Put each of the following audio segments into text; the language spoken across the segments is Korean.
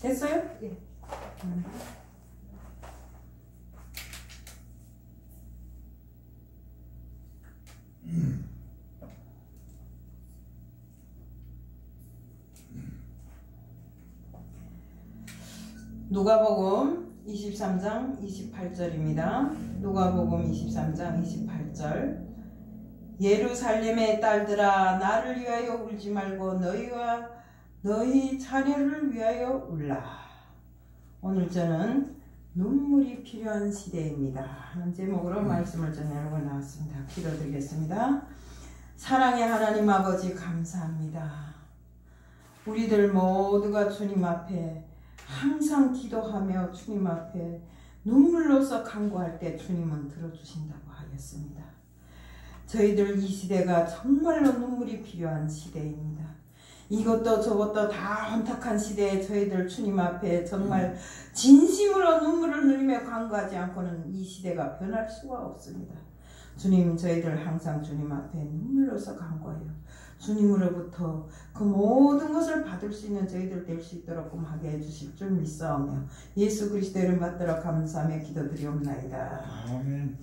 됐어요? 예. 누가복음 23장 28절입니다. 누가복음 23장 28절. 예루살렘의 딸들아 나를 위하여 울지 말고 너희와 너희 자녀를 위하여 울라. 오늘 저는 눈물이 필요한 시대입니다 하는 제목으로 말씀을 전하려고 나왔습니다. 기도드리겠습니다. 사랑의 하나님 아버지 감사합니다. 우리들 모두가 주님 앞에 항상 기도하며 주님 앞에 눈물로서 간구할 때 주님은 들어주신다고 하였습니다. 저희들 이 시대가 정말로 눈물이 필요한 시대입니다. 이것도 저것도 다 혼탁한 시대에 저희들 주님 앞에 정말 진심으로 눈물을 흘리며 간구하지 않고는 이 시대가 변할 수가 없습니다. 주님, 저희들 항상 주님 앞에 눈물로서 간구하여 주님으로부터 그 모든 것을 받을 수 있는 저희들 될 수 있도록 하게 해주실 줄 믿사오며 예수 그리스도 이름 받들어 감사하며 기도드리옵나이다. 아멘.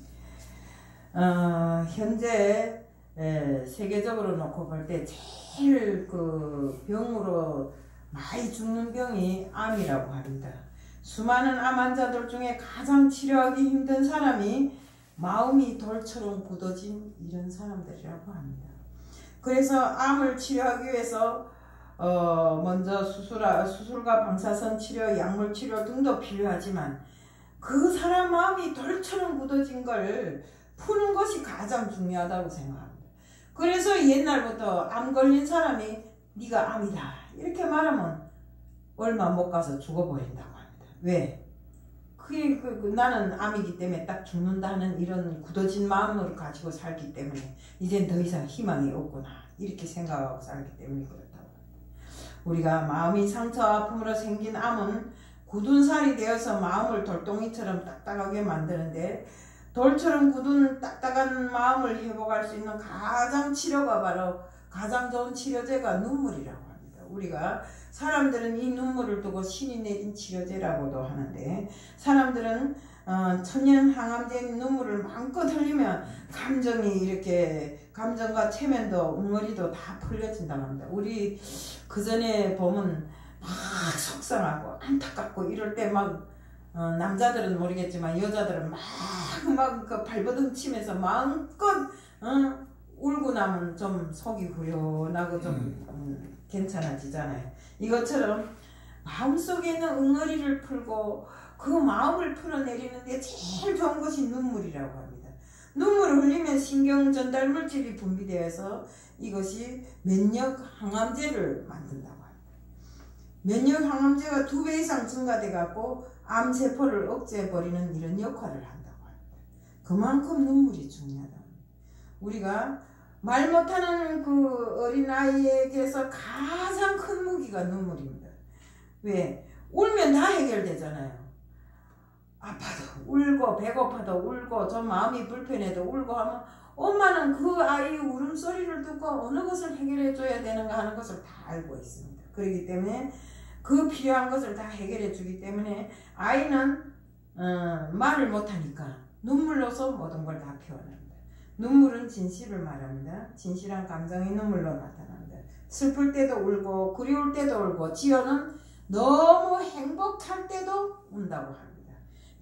현재 세계적으로 놓고 볼 때 제일 그 병으로 많이 죽는 병이 암이라고 합니다. 수많은 암 환자들 중에 가장 치료하기 힘든 사람이 마음이 돌처럼 굳어진 이런 사람들이라고 합니다. 그래서 암을 치료하기 위해서 먼저 수술과 방사선 치료, 약물 치료 등도 필요하지만 그 사람 마음이 돌처럼 굳어진 걸 푸는 것이 가장 중요하다고 생각합니다. 그래서 옛날부터 암 걸린 사람이 네가 암이다 이렇게 말하면 얼마 못 가서 죽어버린다고 합니다. 왜? 그게 나는 암이기 때문에 딱 죽는다는 이런 굳어진 마음을 가지고 살기 때문에 이젠 더 이상 희망이 없구나 이렇게 생각하고 살기 때문에 그렇다고 합니다. 우리가 마음이 상처 아픔으로 생긴 암은 굳은 살이 되어서 마음을 돌덩이처럼 딱딱하게 만드는데 돌처럼 굳은 딱딱한 마음을 회복할 수 있는 가장 치료가 바로 가장 좋은 치료제가 눈물이라고 합니다. 우리가 사람들은 이 눈물을 두고 신이 내린 치료제라고도 하는데 사람들은 천연 항암제 눈물을 마음껏 흘리면 감정이 이렇게 감정과 체면도 웅어리도 다 풀려진다고 합니다. 우리 그 전에 보면 막 속상하고 안타깝고 이럴 때 막 남자들은 모르겠지만 여자들은 막 그 발버둥 치면서 마음껏 울고 나면 좀 속이 후련하고 좀 괜찮아지잖아요. 이것처럼 마음속에 있는 응어리를 풀고 그 마음을 풀어내리는데 제일 좋은 것이 눈물이라고 합니다. 눈물을 흘리면 신경 전달 물질이 분비되어서 이것이 면역 항암제를 만든다고 합니다. 면역 항암제가 2배 이상 증가돼 갖고 암세포를 억제해버리는 이런 역할을 한다고 합니다. 그만큼 눈물이 중요하다. 우리가 말 못하는 그 어린아이에게서 가장 큰 무기가 눈물입니다. 왜? 울면 다 해결되잖아요. 아파도 울고 배고파도 울고 좀 마음이 불편해도 울고 하면 엄마는 그 아이의 울음소리를 듣고 어느 것을 해결해 줘야 되는가 하는 것을 다 알고 있습니다. 그렇기 때문에 그 필요한 것을 다 해결해 주기 때문에 아이는 말을 못하니까 눈물로서 모든 걸 다 표현합니다. 눈물은 진실을 말합니다. 진실한 감정이 눈물로 나타납니다. 슬플 때도 울고 그리울 때도 울고 지연은 너무 행복할 때도 운다고 합니다.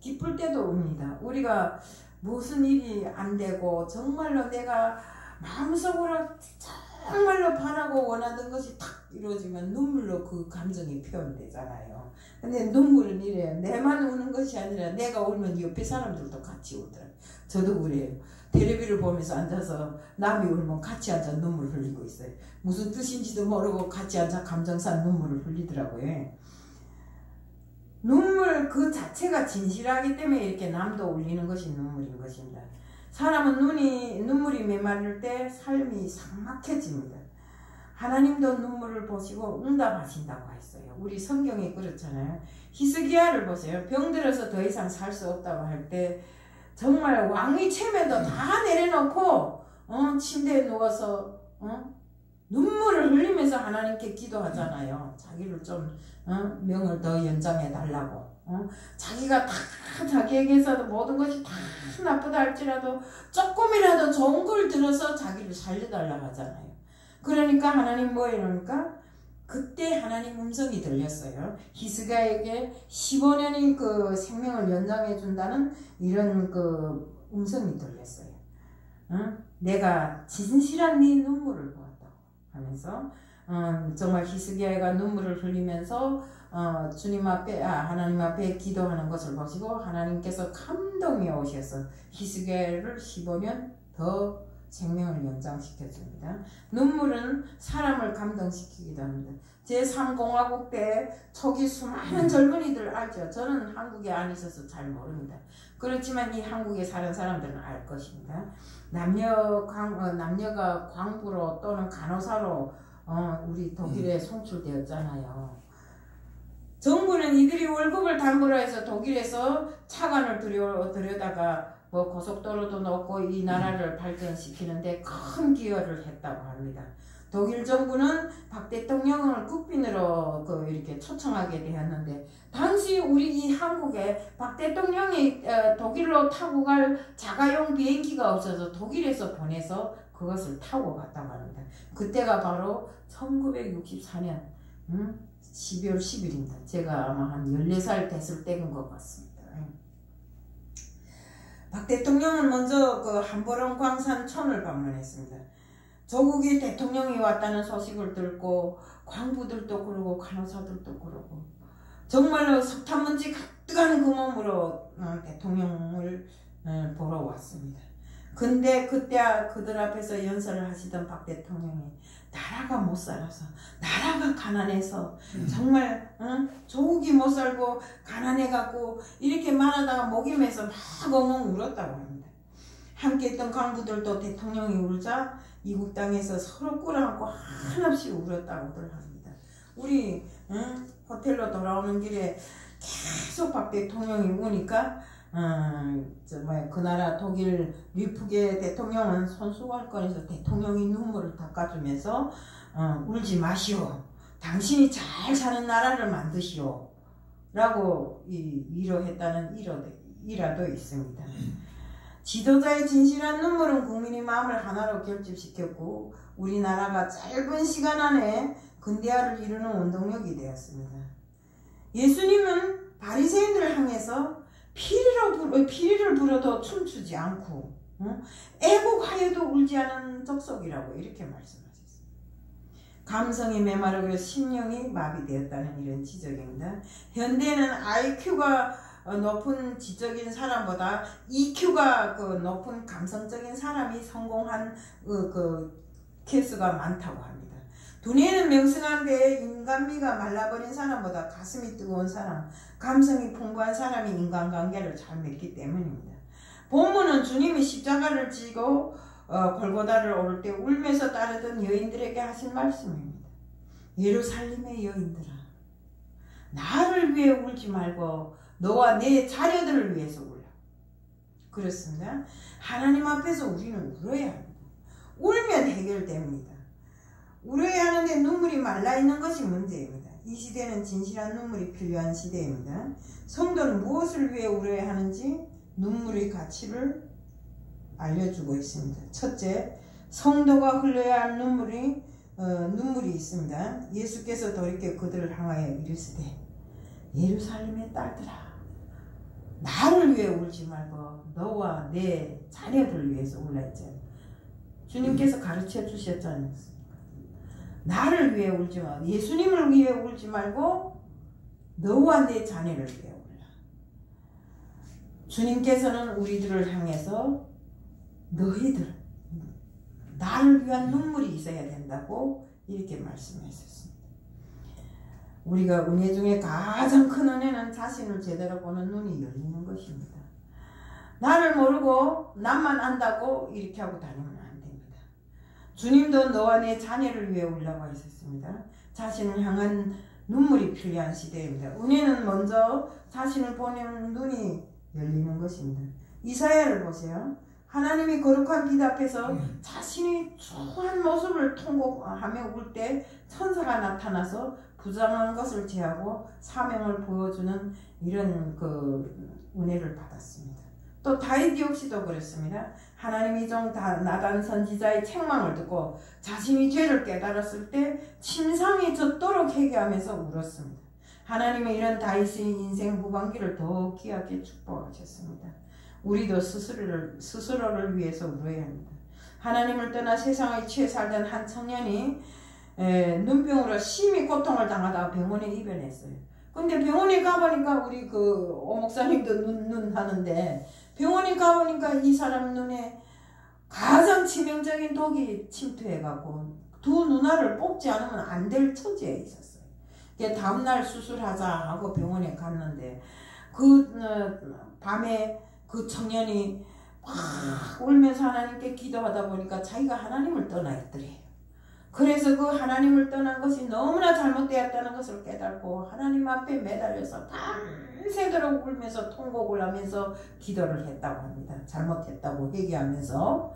기쁠 때도 웁니다. 우리가 무슨 일이 안 되고 정말로 내가 마음속으로 정말로 바라고 원하던 것이 탁 이루어지면 눈물로 그 감정이 표현되잖아요. 근데 눈물은 이래요. 내만 우는 것이 아니라 내가 울면 옆에 사람들도 같이 울더라고요. 저도 그래요. 텔레비를 보면서 앉아서 남이 울면 같이 앉아 눈물 흘리고 있어요. 무슨 뜻인지도 모르고 같이 앉아 감정산 눈물을 흘리더라고요. 눈물 그 자체가 진실하기 때문에 이렇게 남도 울리는 것이 눈물인 것입니다. 사람은 눈물이 메마를 때 삶이 삭막해집니다. 하나님도 눈물을 보시고 응답하신다고 했어요. 우리 성경이 그렇잖아요. 히스기야를 보세요. 병들어서 더 이상 살 수 없다고 할 때 정말 왕의 체면도 다 내려놓고 침대에 누워서 눈물을 흘리면서 하나님께 기도하잖아요. 자기를 좀 명을 더 연장해 달라고. 자기가 다 자기에게서 모든 것이 다 나쁘다 할지라도 조금이라도 좋은 걸 들어서 자기를 살려달라고 하잖아요. 그러니까 하나님 뭐 이러니까 그때 하나님 음성이 들렸어요. 히스기야에게 15년이 그 생명을 연장해 준다는 이런 그 음성이 들렸어요. 내가 진실한 네 눈물을 보았다고 하면서 정말 히스기야가 눈물을 흘리면서 주님 앞에 하나님 앞에 기도하는 것을 보시고 하나님께서 감동이 오셔서 히스기야를 15년 더 생명을 연장시켜 줍니다. 눈물은 사람을 감동시키기도 합니다. 제3공화국 때 초기 수많은 젊은이들 알죠? 저는 한국에 안 있어서 잘 모릅니다. 그렇지만 이 한국에 사는 사람들은 알 것입니다. 남녀가 광부로 또는 간호사로 우리 독일에 송출되었잖아요. 정부는 이들이 월급을 담보로 해서 독일에서 차관을 들여다가 뭐 고속도로도 놓고 이 나라를 발전시키는데 큰 기여를 했다고 합니다. 독일 정부는 박 대통령을 국빈으로 이렇게 초청하게 되었는데 당시 우리 이 한국에 박 대통령이 독일로 타고 갈 자가용 비행기가 없어서 독일에서 보내서 그것을 타고 갔다고 합니다. 그때가 바로 1964년 12월 10일입니다. 제가 아마 한 14살 됐을 때인 것 같습니다. 박 대통령은 먼저 그 한보령 광산촌을 방문했습니다. 조국이 대통령이 왔다는 소식을 듣고 광부들도 그러고 간호사들도 그러고 정말로 석탄먼지 가득한 그 몸으로 대통령을 보러 왔습니다. 근데 그때 그들 앞에서 연설을 하시던 박 대통령이 나라가 못 살아서 나라가 가난해서 정말 조국이 못 살고 가난해갖고 이렇게 말하다가 목이 메서 막 엉엉 울었다고 합니다. 함께 있던 광부들도 대통령이 울자 이국 땅에서 서로 꿇어안고 한없이 울었다고들 합니다. 우리 호텔로 돌아오는 길에 계속 박 대통령이 우니까 그 나라 독일 리프게 대통령은 손수건을 꺼내서 대통령이 눈물을 닦아주면서 울지 마시오. 당신이 잘 사는 나라를 만드시오. 라고 위로했다는 일화도 있습니다. 지도자의 진실한 눈물은 국민의 마음을 하나로 결집시켰고 우리나라가 짧은 시간 안에 근대화를 이루는 원동력이 되었습니다. 예수님은 바리새인들을 향해서 피리를 불어도 춤추지 않고 애곡하여도 울지 않은 족속이라고 이렇게 말씀하셨습니다. 감성이 메마르고 심령이 마비되었다는 이런 지적입니다. 현대는 IQ가 높은 지적인 사람보다 EQ가 높은 감성적인 사람이 성공한 케이스가 많다고 합니다. 두뇌는 명성한데 인간미가 말라버린 사람보다 가슴이 뜨거운 사람, 감성이 풍부한 사람이 인간관계를 잘 맺기 때문입니다. 본문은 주님이 십자가를 지고 골고다를 오를 때 울면서 따르던 여인들에게 하신 말씀입니다. 예루살렘의 여인들아, 나를 위해 울지 말고 너와 내 자녀들을 위해서 울라. 그렇습니다. 하나님 앞에서 우리는 울어야 합니다. 울면 해결됩니다. 울어야 하는데 눈물이 말라있는 것이 문제입니다. 이 시대는 진실한 눈물이 필요한 시대입니다. 성도는 무엇을 위해 울어야 하는지 눈물의 가치를 알려주고 있습니다. 첫째, 성도가 흘려야 할 눈물이 있습니다. 예수께서 돌이켜 그들을 향하여 이르시되 예루살렘의 딸들아, 나를 위해 울지 말고 너와 내 자녀들을 위해서 울라 했잖아요. 주님께서 가르쳐 주셨지 않습니까? 나를 위해 울지 말고 예수님을 위해 울지 말고 너와 내 자녀를 위해 울라. 주님께서는 우리들을 향해서 너희들 나를 위한 눈물이 있어야 된다고 이렇게 말씀하셨습니다. 우리가 은혜 중에 가장 큰 은혜는 자신을 제대로 보는 눈이 열리는 것입니다. 나를 모르고 남만 안다고 이렇게 하고 다니면 안 됩니다. 주님도 너와 내 자녀를 위해 울라고 하셨습니다. 자신을 향한 눈물이 필요한 시대입니다. 은혜는 먼저 자신을 보는 눈이 열리는 것입니다. 이사야를 보세요. 하나님이 거룩한 빛 앞에서 자신이 추한 모습을 통곡하며 울 때 천사가 나타나서 부정한 것을 제하고 사명을 보여주는 이런 그 은혜를 받았습니다. 또 다윗 역시도 그렇습니다. 하나님이 종 나단 선지자의 책망을 듣고 자신이 죄를 깨달았을 때 침상이 젖도록 회개하면서 울었습니다. 하나님의 이런 다윗의 인생 후반기를 더 귀하게 축복하셨습니다. 우리도 스스로를 위해서 울어야 합니다. 하나님을 떠나 세상의 취해 살던 한 청년이 눈병으로 심히 고통을 당하다가 병원에 입원했어요. 근데 병원에 가보니까 우리 그 오목사님도 눈 하는데 병원에 가보니까 이 사람 눈에 가장 치명적인 독이 침투해갖고 두 눈알을 뽑지 않으면 안 될 처지에 있었어요. 다음날 수술하자 하고 병원에 갔는데 그 밤에 그 청년이 막 울면서 하나님께 기도하다 보니까 자기가 하나님을 떠나 있더래요. 그래서 그 하나님을 떠난 것이 너무나 잘못되었다는 것을 깨닫고 하나님 앞에 매달려서 밤새도록 울면서 통곡을 하면서 기도를 했다고 합니다. 잘못했다고 회개하면서.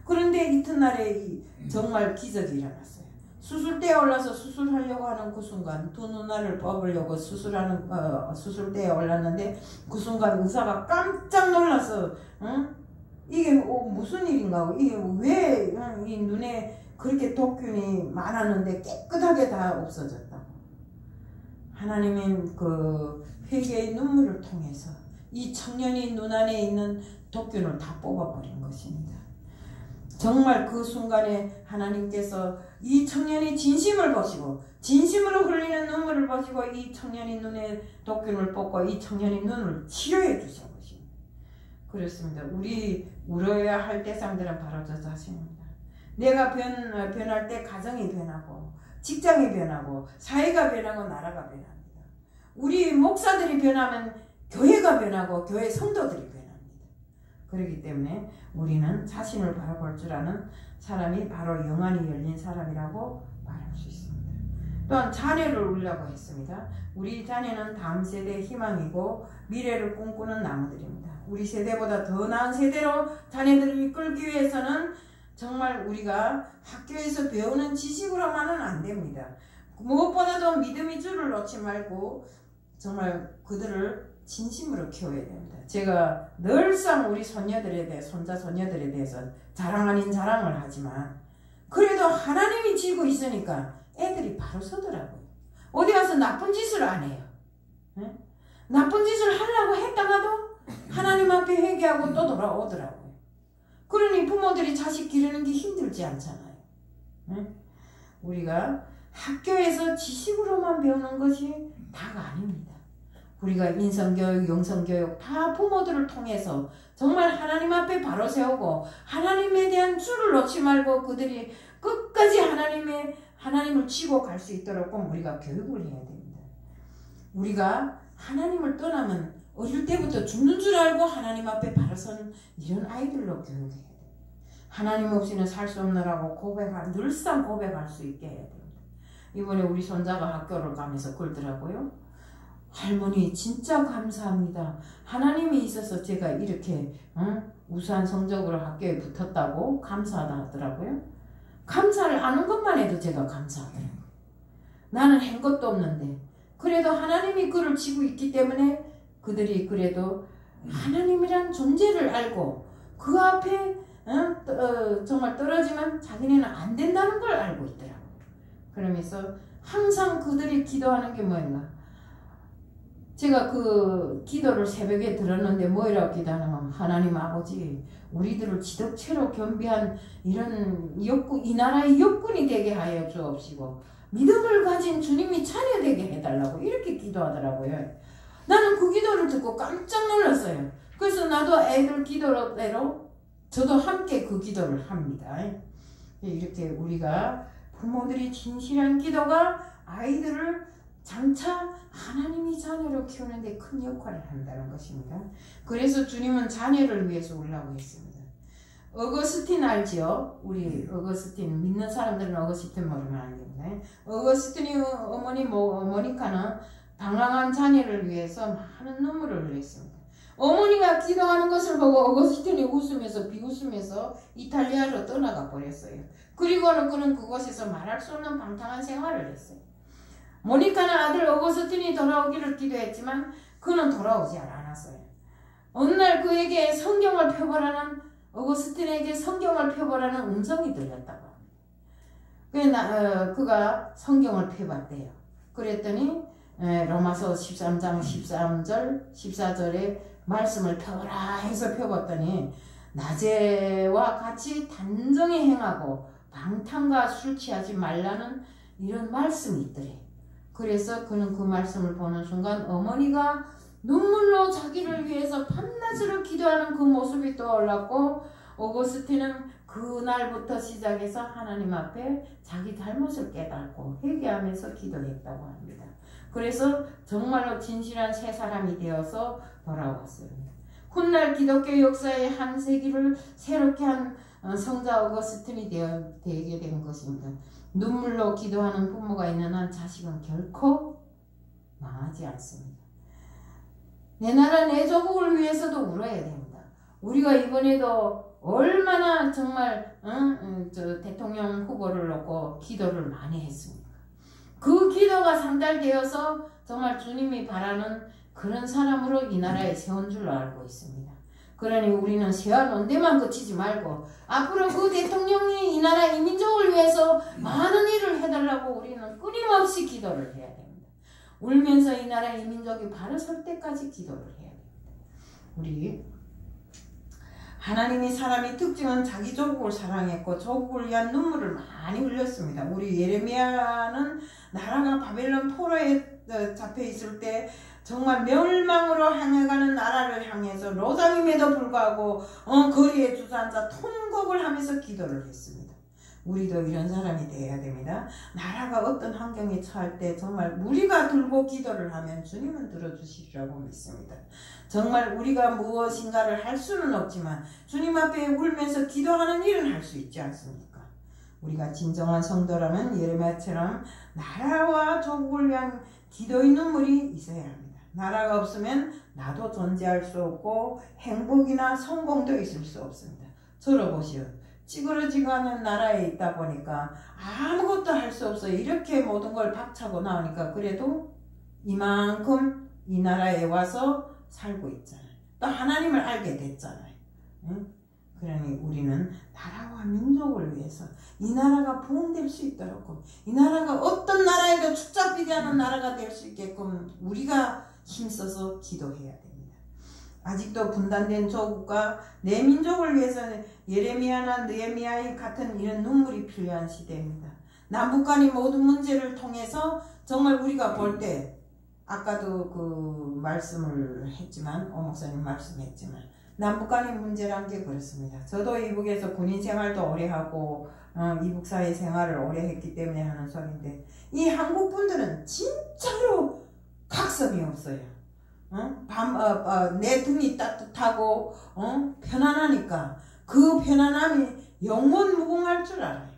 그런데 이튿날에 정말 기적이 일어났어요. 수술대에 올라서 수술하려고 하는 그 순간 두 눈알을 뽑으려고 수술대에 올랐는데 그 순간 의사가 깜짝 놀라서 이게 무슨 일인가, 이게 왜 이 눈에 그렇게 독균이 많았는데 깨끗하게 다 없어졌다고. 하나님은 그 회개의 눈물을 통해서 이 청년이 눈 안에 있는 독균을 다 뽑아버린 것입니다. 정말 그 순간에 하나님께서 이 청년이 진심을 보시고 진심으로 흘리는 눈물을 보시고 이 청년이 눈에 독균을 뽑고 이 청년이 눈을 치료해 주신 것입니다. 그렇습니다. 우리 울어야 할 대상들은 바로 저 자신입니다. 내가 변할 때 가정이 변하고 직장이 변하고 사회가 변하고 나라가 변합니다. 우리 목사들이 변하면 교회가 변하고 교회 성도들이 변합니다. 그렇기 때문에 우리는 자신을 바라볼 줄 아는 사람이 바로 영안이 열린 사람이라고 말할 수 있습니다. 또한 자녀를 울려고 했습니다. 우리 자녀는 다음 세대의 희망이고 미래를 꿈꾸는 나무들입니다. 우리 세대보다 더 나은 세대로 자녀들을 이끌기 위해서는 정말 우리가 학교에서 배우는 지식으로만은 안 됩니다. 무엇보다도 믿음의 줄을 놓지 말고 정말 그들을 진심으로 키워야 됩니다. 제가 늘상 우리 손녀들에 대해 손자 손녀들에 대해서 자랑 아닌 자랑을 하지만 그래도 하나님이 지고 있으니까 애들이 바로 서더라고요. 어디 가서 나쁜 짓을 안 해요. 네? 나쁜 짓을 하려고 했다가도 하나님 앞에 회개하고 또 돌아오더라고요. 그러니 부모들이 자식 기르는 게 힘들지 않잖아요. 네? 우리가 학교에서 지식으로만 배우는 것이 다가 아닙니다. 우리가 인성교육, 영성교육 다 부모들을 통해서 정말 하나님 앞에 바로 세우고 하나님에 대한 줄을 놓지 말고 그들이 끝까지 하나님을 치고 갈 수 있도록 우리가 교육을 해야 됩니다. 우리가 하나님을 떠나면 어릴 때부터 죽는 줄 알고 하나님 앞에 바로 서는 이런 아이들로 교육해야 돼요. 하나님 없이는 살 수 없느라고 늘상 고백할 수 있게 해야 됩니다. 이번에 우리 손자가 학교를 가면서 그러더라고요. 할머니 진짜 감사합니다. 하나님이 있어서 제가 이렇게 우수한 성적으로 학교에 붙었다고 감사하다 하더라고요. 감사를 하는 것만 해도 제가 감사하더라고요. 나는 한 것도 없는데 그래도 하나님이 그를 지고 있기 때문에 그들이 그래도 하나님이란 존재를 알고 그 앞에 정말 떨어지면 자기네는 안 된다는 걸 알고 있더라고요. 그러면서 항상 그들이 기도하는 게 뭔가, 제가 그 기도를 새벽에 들었는데 뭐라고 기도하냐면, 하나님 아버지 우리들을 지덕체로 겸비한 이런 이 나라의 역군이 되게 하여 주옵시고 믿음을 가진 주님이 자녀되게 해달라고 이렇게 기도하더라고요. 나는 그 기도를 듣고 깜짝 놀랐어요. 그래서 나도 애들 기도대로 저도 함께 그 기도를 합니다. 이렇게 우리가 부모들이 진실한 기도가 아이들을 장차 하나님이 자녀로 키우는 데 큰 역할을 한다는 것입니다. 그래서 주님은 자녀를 위해서 오려고 했습니다. 어거스틴 알지요? 우리 어거스틴 믿는 사람들은 어거스틴 모르면 안 됩니다. 어거스틴의 어머니 모니카는 방황한 자녀를 위해서 많은 눈물을 흘렸습니다. 어머니가 기도하는 것을 보고 어거스틴이 웃으면서 비웃으면서 이탈리아로 떠나가 버렸어요. 그리고는 그는 그곳에서 말할 수 없는 방탕한 생활을 했어요. 모니카는 아들 어거스틴이 돌아오기를 기도했지만 그는 돌아오지 않았어요. 어느 날 그에게 성경을 펴보라는 어거스틴에게 성경을 펴보라는 음성이 들렸다고 합니다. 그가 성경을 펴봤대요. 그랬더니 로마서 13장 13절 14절에 말씀을 펴보라 해서 펴봤더니 낮에와 같이 단정히 행하고 방탕과 술 취하지 말라는 이런 말씀이 있더래. 그래서 그는 그 말씀을 보는 순간 어머니가 눈물로 자기를 위해서 밤낮으로 기도하는 그 모습이 떠올랐고 오거스틴은 그날부터 시작해서 하나님 앞에 자기 잘못을 깨닫고 회개하면서 기도했다고 합니다. 그래서 정말로 진실한 새 사람이 되어서 돌아왔어요. 훗날 기독교 역사의 한 세기를 새롭게 한 성자 오거스틴이 되게 된 것입니다. 눈물로 기도하는 부모가 있는 한 자식은 결코 망하지 않습니다. 내 나라 내 조국을 위해서도 울어야 됩니다. 우리가 이번에도 얼마나 정말 대통령 후보를 놓고 기도를 많이 했습니까? 그 기도가 상달되어서 정말 주님이 바라는 그런 사람으로 이 나라에 세운 줄로 알고 있습니다. 그러니 우리는 세와 논대만 그치지 말고 앞으로 그 대통령이 이 나라 이 민족을 위해서 많은 일을 해달라고 우리는 끊임없이 기도를 해야 됩니다. 울면서 이 나라 이 민족이 바로 설 때까지 기도를 해야 됩니다. 우리 하나님이 사람의 특징은 자기 조국을 사랑했고 조국을 위한 눈물을 많이 흘렸습니다. 우리 예레미야는 나라가 바벨론 포로에 잡혀 있을 때 정말 멸망으로 향해가는 나라를 향해서 로장임에도 불구하고 거리에 주저앉아 통곡을 하면서 기도를 했습니다. 우리도 이런 사람이 되어야 됩니다. 나라가 어떤 환경에 처할 때 정말 우리가 들고 기도를 하면 주님은 들어주시리라고 믿습니다. 정말 우리가 무엇인가를 할 수는 없지만 주님 앞에 울면서 기도하는 일은 할 수 있지 않습니까? 우리가 진정한 성도라면 예레미야처럼 나라와 조국을 위한 기도의 눈물이 있어야 합니다. 나라가 없으면 나도 존재할 수 없고 행복이나 성공도 있을 수 없습니다. 들어보시오. 찌그러지고 하는 나라에 있다 보니까 아무것도 할 수 없어요. 이렇게 모든 걸 박차고 나오니까 그래도 이만큼 이 나라에 와서 살고 있잖아요. 또 하나님을 알게 됐잖아요. 응? 그러니 우리는 나라와 민족을 위해서 이 나라가 부흥될 수 있도록 이 나라가 어떤 나라에도 축잡히지 않은 나라가 될 수 있게끔 우리가 힘써서 기도해야 됩니다. 아직도 분단된 조국과 내 민족을 위해서 예레미야나 느헤미야 같은 이런 눈물이 필요한 시대입니다. 남북 간의 모든 문제를 통해서 정말 우리가 볼 때 아까도 그 말씀을 했지만 목사님 말씀했지만 남북 간의 문제란 게 그렇습니다. 저도 이북에서 군인 생활도 오래 하고 이북 사회 생활을 오래 했기 때문에 하는 소리인데 이 한국 분들은 진짜로 각성이 없어요. 내 등이 따뜻하고 편안하니까 그 편안함이 영원 무궁할 줄 알아요.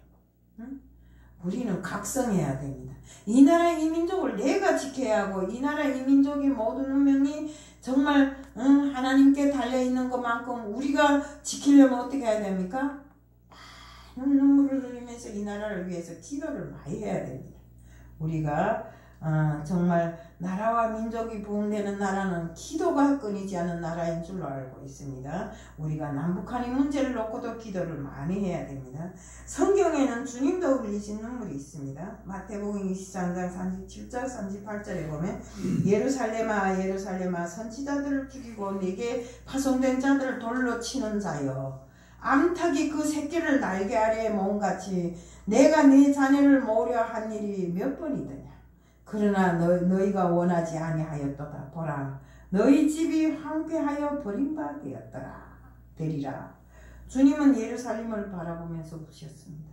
우리는 각성해야 됩니다. 이 나라 이 민족을 내가 지켜야 하고 이 나라 이 민족의 모든 운명이 정말 하나님께 달려있는 것만큼 우리가 지키려면 어떻게 해야 됩니까? 많은 눈물을 흘리면서 이 나라를 위해서 기도를 많이 해야 됩니다. 우리가 정말 나라와 민족이 부흥되는 나라는 기도가 끊이지 않는 나라인 줄로 알고 있습니다. 우리가 남북한의 문제를 놓고도 기도를 많이 해야 됩니다. 성경에는 주님도 흘리신 눈물이 있습니다. 마태복음 23장 37절 38절에 보면 예루살렘아 예루살렘아 선지자들을 죽이고 내게 파송된 자들을 돌로 치는 자여 암탉이 그 새끼를 날개 아래에 모음같이 내가 네 자녀를 모으려 한 일이 몇 번이더냐. 그러나 너희가 원하지 아니하였도다. 보라 너희 집이 황폐하여 버림받았더라 되리라. 주님은 예루살렘을 바라보면서 우셨습니다.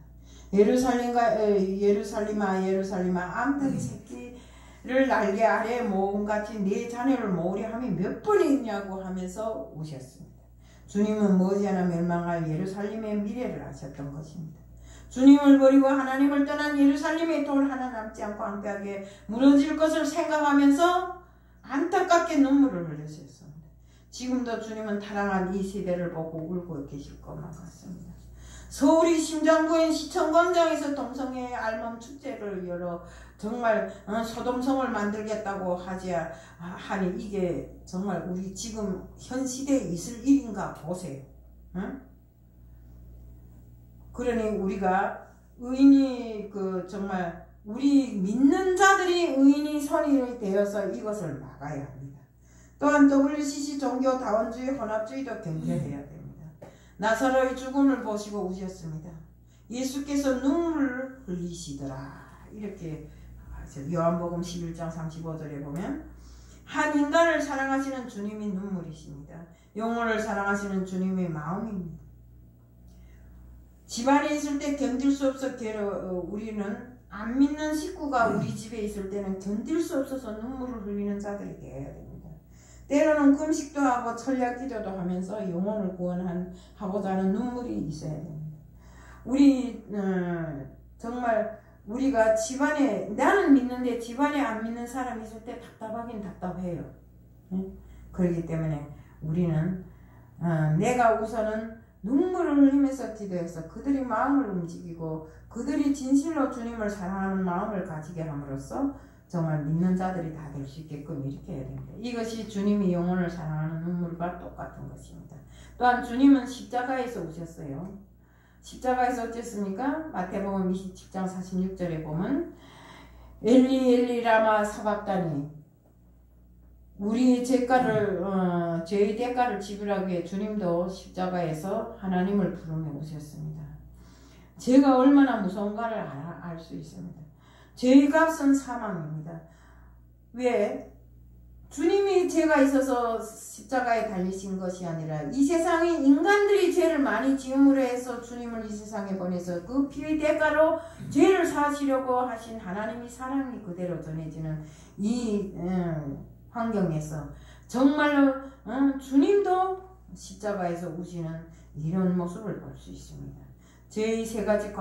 예루살렘아 예루살렘아 암탉이 새끼를 날개 아래에 모음같이 네 자녀를 모으려 함이 몇 번이냐고 하면서 우셨습니다. 주님은 머지않아 멸망할 예루살렘의 미래를 아셨던 것입니다. 주님을 버리고 하나님을 떠난 예루살렘의 돌 하나 남지 않고 황폐하게 무너질 것을 생각하면서 안타깝게 눈물을 흘리셨습니다. 지금도 주님은 타락한 이 세대를 보고 울고 계실 것만 같습니다. 서울이 심장부인 시청광장에서 동성애 알몸 축제를 열어 정말 소돔성을 만들겠다고 하니 이게 정말 우리 지금 현 시대에 있을 일인가 보세요. 응? 그러니 우리가 의인이 정말 우리 믿는 자들이 의인이 선이 되어서 이것을 막아야 합니다. 또한 WCC 종교다원주의 혼합주의도 경계해야 됩니다. 나사로의 죽음을 보시고 우셨습니다. 예수께서 눈물을 흘리시더라. 이렇게 요한복음 11장 35절에 보면 한 인간을 사랑하시는 주님이 눈물이십니다. 영혼을 사랑하시는 주님의 마음입니다. 집안에 있을 때 견딜 수 없어 우리는 안 믿는 식구가 우리 집에 있을 때는 견딜 수 없어서 눈물을 흘리는 자들이 되어야 됩니다. 때로는 금식도 하고 철야 기도도 하면서 영혼을 구원하고자 하는 눈물이 있어야 됩니다. 우리 정말 우리가 집안에 나는 믿는데 집안에 안 믿는 사람이 있을 때 답답하긴 답답해요. 그렇기 때문에 우리는 내가 우선은 눈물을 흘리면서 기도해서 그들의 마음을 움직이고 그들이 진실로 주님을 사랑하는 마음을 가지게 함으로써 정말 믿는 자들이 다 될 수 있게끔 이렇게 해야 됩니다. 이것이 주님이 영혼을 사랑하는 눈물과 똑같은 것입니다. 또한 주님은 십자가에서 오셨어요. 십자가에서 어쨌습니까? 마태복음 27장 46절에 보면 엘리 엘리 라마 사박다니 우리의 죄의 대가를 지불하기 위해 주님도 십자가에서 하나님을 부르며 오셨습니다. 죄가 얼마나 무서운가를 알 수 있습니다. 죄의 값은 사망입니다. 왜? 주님이 죄가 있어서 십자가에 달리신 것이 아니라 이 세상에 인간들이 죄를 많이 지음으로 해서 주님을 이 세상에 보내서 그 피의 대가로 죄를 사하시려고 하신 하나님이 사랑이 그대로 전해지는 이 환경에서 정말로 주님도 십자가에서 우시는 이런 모습을 볼 수 있습니다. 죄의 세 가지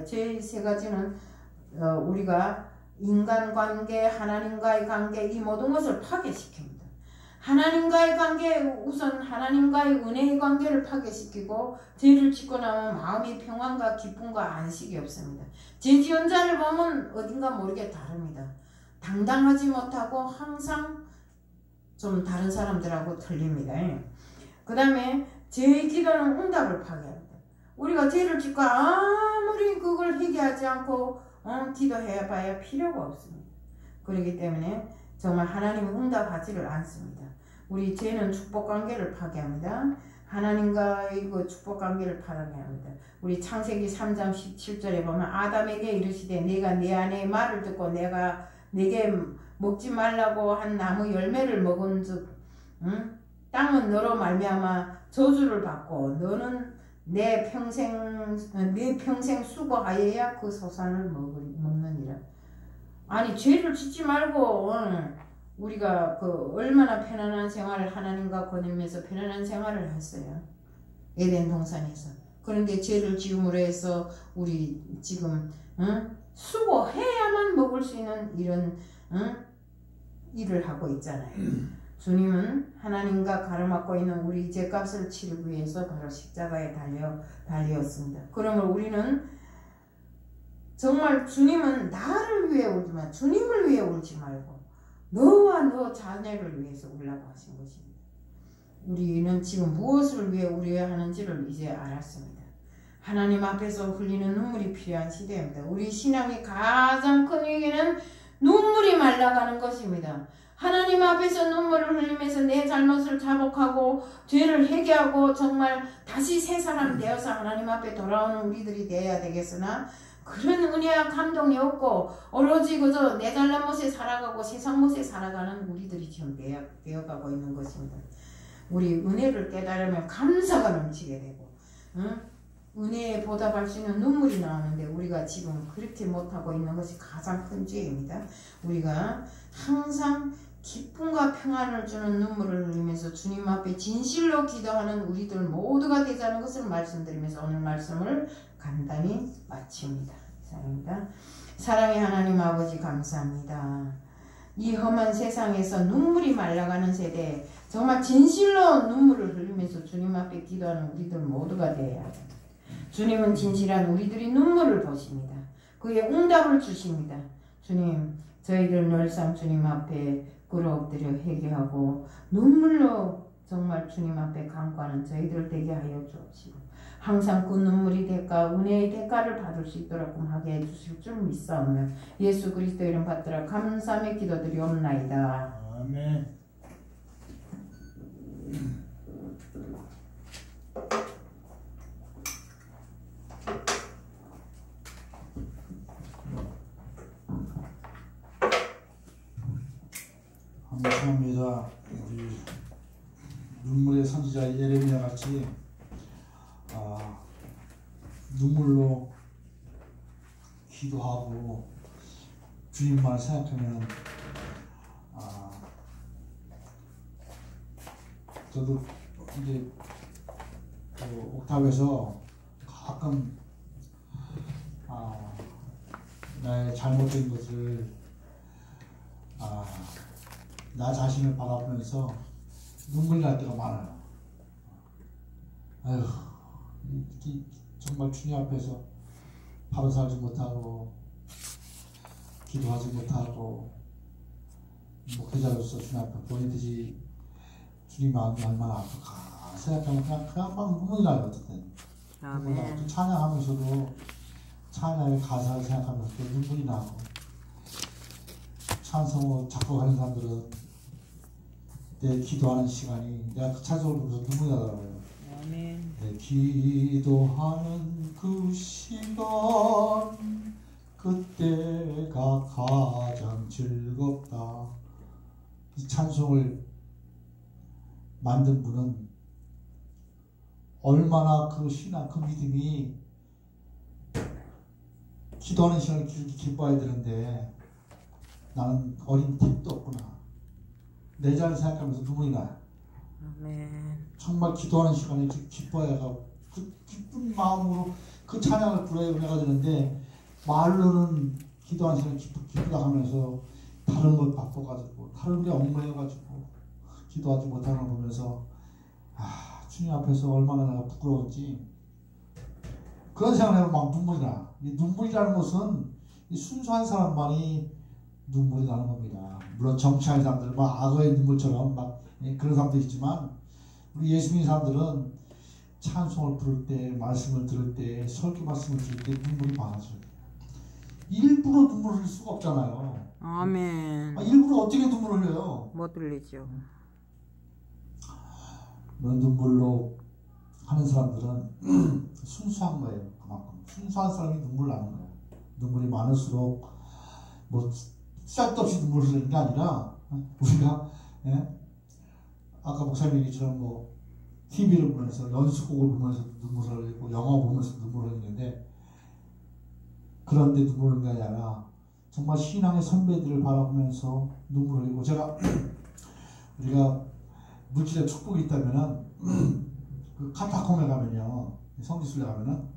죄의 세 가지는 우리가 인간관계, 하나님과의 관계 이 모든 것을 파괴시킵니다. 하나님과의 관계 우선 하나님과의 은혜의 관계를 파괴시키고 죄를 짓고 나면 마음의 평안과 기쁨과 안식이 없습니다. 죄 지은 자를 보면 어딘가 모르게 다릅니다. 당당하지 못하고 항상 좀 다른 사람들하고 틀립니다. 그 다음에 죄의 기도는 응답을 파괴합니다. 우리가 죄를 짓고 아무리 그걸 회개하지 않고 기도해 봐야 필요가 없습니다. 그렇기 때문에 정말 하나님은 응답하지를 않습니다. 우리 죄는 축복관계를 파괴합니다. 하나님과의 그 축복관계를 파괴합니다. 우리 창세기 3장 17절에 보면 아담에게 이르시되 내가 내 아내의 말을 듣고 내가 내게 먹지 말라고 한 나무 열매를 먹은즉 땅은 너로 말미암아 저주를 받고 너는 내 평생 수고하여야 그 소산을 먹느니라. 아니 죄를 짓지 말고 우리가 얼마나 편안한 생활을 하나님과 거닐면서 편안한 생활을 했어요. 에덴 동산에서. 그런데 죄를 지음으로 해서 우리 지금 수고해야만 먹을 수 있는 이런 일을 하고 있잖아요. 주님은 하나님과 가로막고 있는 우리 죄값을 치르기 위해서 바로 십자가에 달렸습니다. 그러므로 우리는 정말 주님은 나를 위해 울지만 주님을 위해 울지 말고 너와 너 자녀를 위해서 울라고 하신 것입니다. 우리는 지금 무엇을 위해 울어야 하는지를 이제 알았습니다. 하나님 앞에서 흘리는 눈물이 필요한 시대입니다. 우리 신앙의 가장 큰 위기는 눈물이 말라가는 것입니다. 하나님 앞에서 눈물을 흘리면서 내 잘못을 자복하고 죄를 회개하고 정말 다시 새 사람 되어서 하나님 앞에 돌아오는 우리들이 되어야 되겠으나 그런 은혜와 감동이 없고 오로지 그저 내 잘못에 살아가고 세상 못에 살아가는 우리들이 지금 되어가고 있는 것입니다. 우리 은혜를 깨달으면 감사가 넘치게 되고 은혜에 보답할 수 있는 눈물이 나오는데 우리가 지금 그렇게 못하고 있는 것이 가장 큰 죄입니다. 우리가 항상 기쁨과 평안을 주는 눈물을 흘리면서 주님 앞에 진실로 기도하는 우리들 모두가 되자는 것을 말씀드리면서 오늘 말씀을 간단히 마칩니다. 이상입니다. 사랑의 하나님 아버지 감사합니다. 이 험한 세상에서 눈물이 말라가는 세대에 정말 진실로 눈물을 흘리면서 주님 앞에 기도하는 우리들 모두가 되어야 합니다. 주님은 진실한 우리들이 눈물을 보십니다. 그의 응답을 주십니다. 주님, 저희들 늘상 주님 앞에 꿇어엎드려 회개하고 눈물로 정말 주님 앞에 간구하는 저희들 되게 하여 주옵시고 항상 그 눈물이 대가 은혜의 대가를 받을 수 있도록 하게 해주실 줄 믿사오며 예수 그리스도 이름 받들어 감사함의 기도드리옵나이다. 아멘. 감사합니다. 우리 눈물의 선지자 예레미야 같이 눈물로 기도하고 주님만 생각하면 저도 이제 그 옥탑에서 가끔 나의 잘못된 것을 나 자신을 바라보면서 눈물이 날 때가 많아요. 아휴, 정말 주님 앞에서 바로 살지 못하고 기도하지 못하고 목회자로서 주님 앞에 보이듯이 주님 마음이 얼마나 아플까 생각하면 그냥 막 눈물이 나요. 어쨌든 또 찬양하면서도 찬양의 가사를 생각하면서 또 눈물이 나고 찬송을 작곡하는 사람들은 내 기도하는 시간이 내가 그 찬송을 보면서 눈물이 나더라고요. 아멘. 내 기도하는 그 시간 그때가 가장 즐겁다. 이 찬송을 만든 분은 얼마나 그 신앙, 그 믿음이 기도하는 시간을 기뻐해야 되는데 나는 어린 택도 없구나. 내 자를 생각하면서 눈물이 나요. 아멘. 정말 기도하는 시간에 기뻐해야 하고 그 기쁜 마음으로 그 찬양을 불러야 은혜가 되는데 말로는 기도하는 시간에 기쁘다 하면서 다른 걸 바빠가지고 다른 게 얽매여가지고 기도하지 못하는 걸 보면서 주님 앞에서 얼마나 내가 부끄러운지 그런 생각을 해보면 막 눈물이 나. 이 눈물이라는 것은 이 순수한 사람만이 눈물이 나는 겁니다. 물론 정치하는 사람들 막 악어의 눈물처럼 막 그런 사람도 있지만 우리 예수 믿는 사람들은 찬송을 부를 때, 말씀을 들을 때, 설교 말씀을 들을 때 눈물이 많아져요. 일부러 눈물을 흘릴 수가 없잖아요. 아멘. 일부러 어떻게 눈물을 흘려요? 못 흘리죠. 그런 눈물로 하는 사람들은 순수한 거예요. 그만큼 순수한 사람이 눈물 나는 거예요. 눈물이 많을수록 뭐 쌀도 없이 눈물을 흘리는 게 아니라 우리가 아까 목사님 얘기처럼 뭐 TV를 보면서 연습곡을 보면서 눈물을 흘리고 영화 보면서 눈물을 흘리는데 그런데 눈물을 흘리는 게 아니라 정말 신앙의 선배들을 바라보면서 눈물을 흘리고 우리가 물질의 축복이 있다면은 그 카타콤에 가면요 성지순례 가면은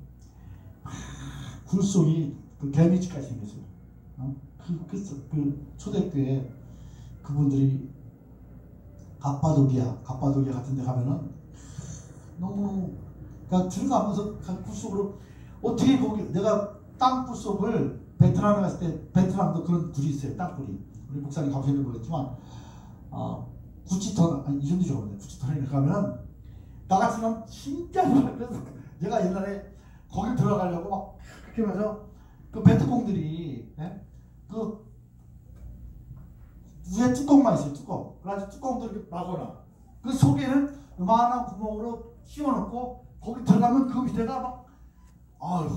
굴 속이 그 개미집까지 생겼어요. 그 초대교회 그분들이 갑바도기아 같은 데 가면은 너무 그냥 들어가면서 굴 속으로 어떻게 거기 내가 땅굴 속을 베트남에 갔을 때 베트남도 그런 굴이 있어요. 땅굴이 우리 목사님 가보셨는지 모르겠지만 구치톤 이 정도 적었네. 구치톤에 가면 나 같으면 진짜 그래서 내가 옛날에 거기 들어가려고 막 그렇게 하면서 그 베트공들이 그 위에 뚜껑만 있어요. 뚜껑. 그래가지고 뚜껑도 이렇게 막아놔. 그 속에는 요만한 구멍으로 씌워놓고 거기 들어가면 그 밑에가 막 아유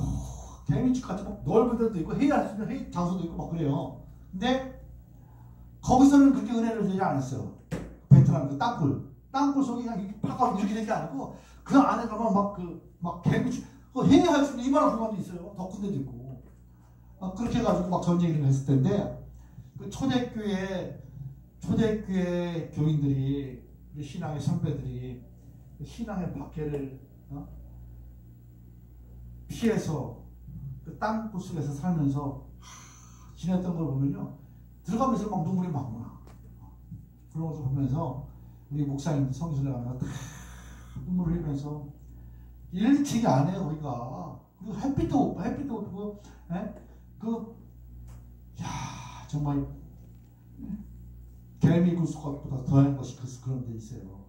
개미집 같이 막 넓은 데도 있고 회의할 수 있는 회의 장소도 있고 막 그래요. 근데 거기서는 그렇게 은혜를 주지 않았어요. 베트남 그 땅굴 속이 그냥 이렇게 파가 이렇게 된 게 아니고 그 안에 가면 막 개미집 회의할 수 있는 이만한 공간도 있어요. 더 큰 데도 있고 그렇게 해가지고 막 전쟁을 했을 텐데 그 초대교회 교인들이 신앙의 선배들이 신앙의 박해를 피해서 그 땅굴 속에서 살면서 지냈던 걸 보면요 들어가면서 막 눈물이 막 나. 그런 것을 보면서 우리 목사님 성지순례 가면 다 눈물을 흘리면서 1층이 안 해요 우리가. 그리고 햇빛도 없고 정말 개미 구석보다 더한 것이 그런 데 있어요.